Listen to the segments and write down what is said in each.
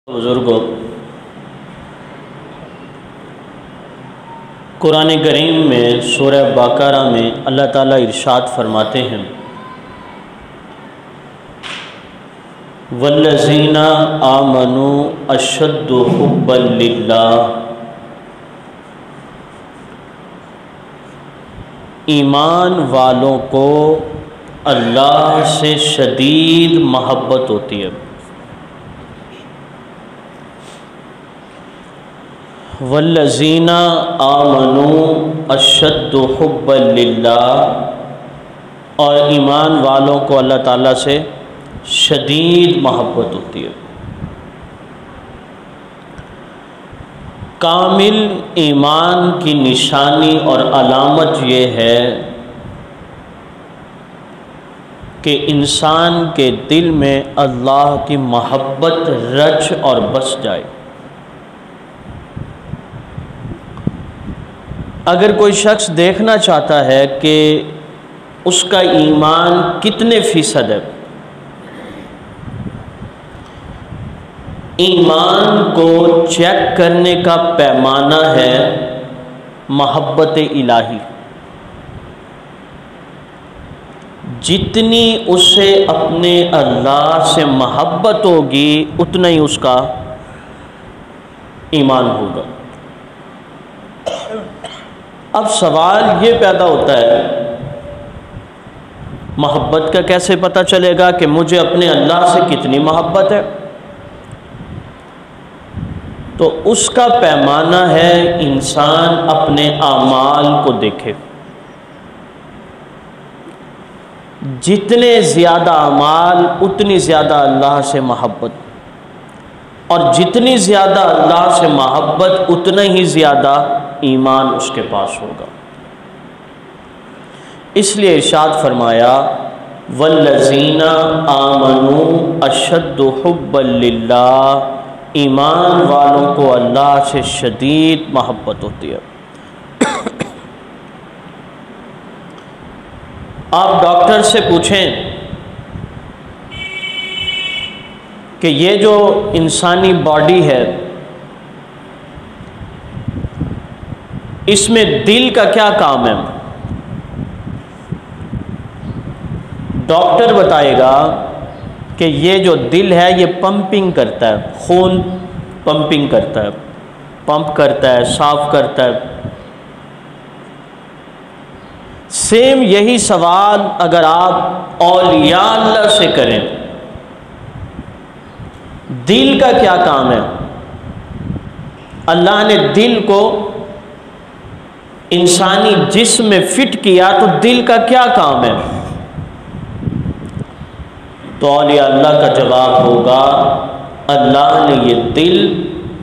بزرگوں، قرآن کریم میں سورہ بقرہ میں اللہ تعالیٰ ارشاد فرماتے ہیں وَالَّذِينَ آمَنُوا أَشَدُّ حُبًّا لِلَّهِ، ایمان والوں کو اللہ سے شدید محبت ہوتی ہے۔ وَالَّذِينَ آمَنُوا أَشَدُّ حُبًّا لِلَّهِ، اور ایمان والوں کو اللہ تعالیٰ سے شدید محبت ہوتی ہے۔ کامل ایمان کی نشانی اور علامت یہ ہے کہ انسان کے دل میں اللہ کی محبت رچ اور بس جائے۔ اگر کوئی شخص دیکھنا چاہتا ہے کہ اس کا ایمان کتنے فیصد ہے، ایمان کو چیک کرنے کا پیمانہ ہے محبت الہی۔ جتنی اسے اپنے اللہ سے محبت ہوگی اتنا ہی اس کا ایمان ہوگا۔ اب سوال یہ پیدا ہوتا ہے، محبت کا کیسے پتہ چلے گا کہ مجھے اپنے اللہ سے کتنی محبت ہے؟ تو اس کا پیمانہ ہے انسان اپنے اعمال کو دیکھے۔ جتنے زیادہ اعمال اتنی زیادہ اللہ سے محبت، اور جتنی زیادہ اللہ سے محبت اتنا ہی زیادہ ایمان اس کے پاس ہوگا۔ اس لیے ارشاد فرمایا وَالَّذِينَ آمَنُوا أَشَدُّ حُبًّا لِلَّهِ، ایمان والوں کو اللہ سے شدید محبت ہوتی ہے۔ آپ ڈاکٹر سے پوچھیں کہ یہ جو انسانی باڈی ہے اس میں دل کا کیا کام ہے، ڈاکٹر بتائے گا کہ یہ جو دل ہے یہ پمپنگ کرتا ہے، خون پمپنگ کرتا ہے، پمپ کرتا ہے، صاف کرتا ہے۔ سیم یہی سوال اگر آپ اولیاء اللہ سے کریں، دل کا کیا کام ہے؟ اللہ نے دل کو انسانی جسم میں فٹ کیا تو دل کا کیا کام ہے؟ تو اولیاء اللہ کا جواب ہوگا اللہ نے یہ دل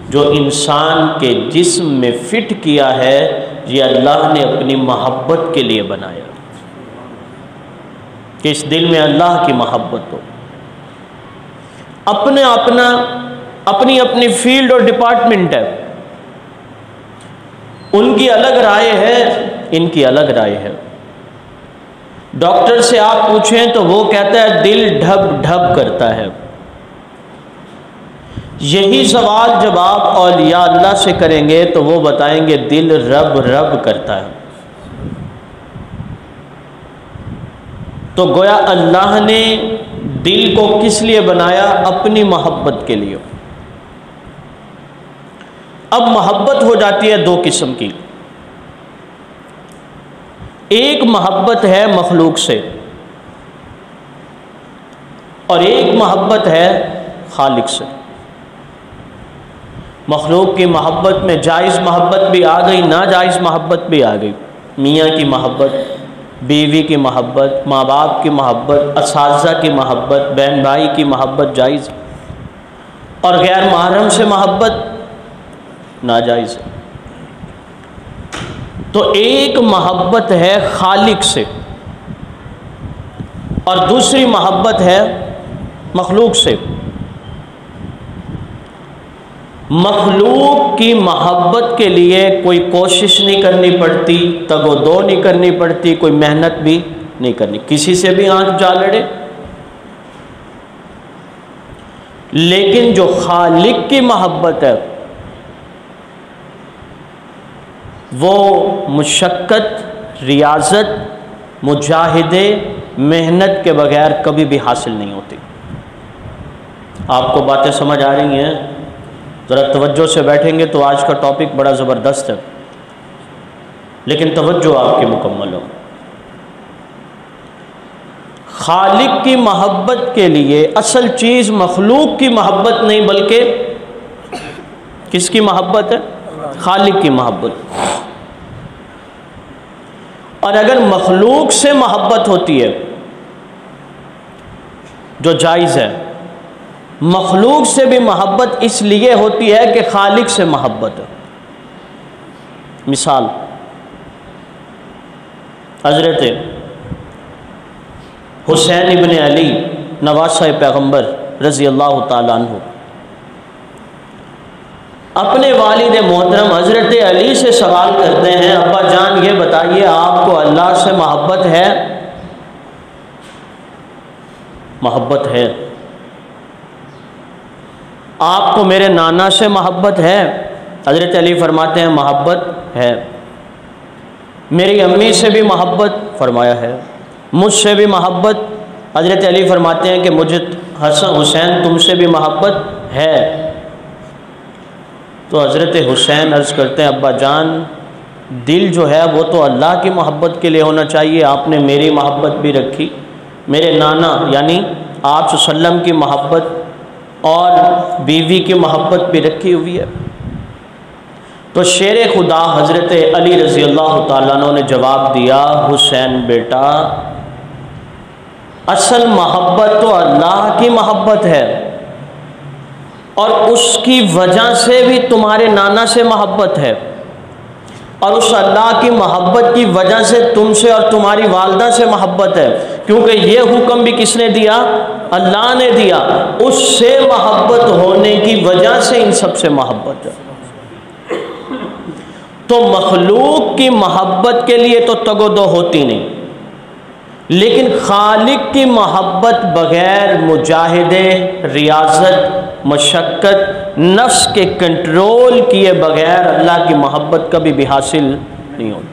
جو انسان کے جسم میں فٹ کیا ہے یہ اللہ نے اپنی محبت کے لیے بنایا، کہ اس دل میں اللہ کی محبت ہو۔ اپنی اپنی فیلڈ اور ڈپارٹمنٹ ہے، ان کی الگ رائے ہے، ان کی الگ رائے ہے۔ ڈاکٹر سے آپ پوچھیں تو وہ کہتا ہے دل ڈھب ڈھب کرتا ہے۔ یہی سوال جب آپ اولیاء اللہ سے کریں گے تو وہ بتائیں گے دل رب رب کرتا ہے۔ تو گویا اللہ نے دل کو کس لیے بنایا؟ اپنی محبت کے لیے۔ اب محبت ہو جاتی ہے دو قسم کی، ایک محبت ہے مخلوق سے اور ایک محبت ہے خالق سے۔ مخلوق کی محبت میں جائز محبت بھی آ گئی، ناجائز محبت بھی آ گئی۔ میاں کی محبت، بیوی کی محبت، ماں باپ کی محبت، اساتذہ کی محبت، بہن بھائی کی محبت جائز، اور غیر محرم سے محبت ناجائز ہے۔ تو ایک محبت ہے خالق سے اور دوسری محبت ہے مخلوق سے۔ مخلوق کی محبت کے لیے کوئی کوشش نہیں کرنی پڑتی، تگ و دو نہیں کرنی پڑتی، کوئی محنت بھی نہیں کرنی، کسی سے بھی آنکھ جا لڑے لیکن جو خالق کی محبت ہے وہ مشقت، ریاضت، مجاہدے، محنت کے بغیر کبھی بھی حاصل نہیں ہوتی۔ آپ کو باتیں سمجھ آ رہی ہیں؟ ذرا توجہ سے بیٹھیں گے تو آج کا ٹاپک بڑا زبردست ہے، لیکن توجہ آپ کی مکمل ہو۔ خالق کی محبت کے لیے اصل چیز مخلوق کی محبت نہیں بلکہ کس کی محبت ہے؟ خالق کی محبت۔ اور اگر مخلوق سے محبت ہوتی ہے جو جائز ہے، مخلوق سے بھی محبت اس لیے ہوتی ہے کہ خالق سے محبت ہے۔ مثال، حضرت حسین ابن علی نواسہ پیغمبر رضی اللہ تعالیٰ عنہ اپنے والد محترم حضرت علی سے سوال کرتے ہیں، ابا جان یہ بتائیے آپ کو اللہ سے محبت ہے؟ محبت ہے۔ آپ کو میرے نانا سے محبت ہے؟ حضرت علی فرماتے ہیں محبت ہے۔ میری امی سے بھی محبت؟ فرمایا ہے۔ مجھ سے بھی محبت؟ حضرت علی فرماتے ہیں کہ مجھے حسن حسین تم سے بھی محبت ہے۔ تو حضرت حسین عرض کرتے ہیں ابا جان دل جو ہے وہ تو اللہ کی محبت کے لیے ہونا چاہیے، آپ نے میری محبت بھی رکھی، میرے نانا یعنی آپ صلی اللہ علیہ وسلم کی محبت اور بیوی کی محبت بھی رکھی ہوئی ہے۔ تو شیر خدا حضرت علی رضی اللہ تعالیٰ عنہ نے جواب دیا، حسین بیٹا اصل محبت تو اللہ کی محبت ہے، اور اس کی وجہ سے بھی تمہارے نانا سے محبت ہے، اور اس اللہ کی محبت کی وجہ سے تم سے اور تمہاری والدہ سے محبت ہے، کیونکہ یہ حکم بھی کس نے دیا؟ اللہ نے دیا۔ اس سے محبت ہونے کی وجہ سے ان سب سے محبت ہے۔ تو مخلوق کی محبت کے لیے تو تگ و دو ہوتی نہیں، لیکن خالق کی محبت بغیر مجاہدے، ریاضت، مشقت، نفس کے کنٹرول کیے بغیر اللہ کی محبت کبھی بھی حاصل نہیں ہوتی۔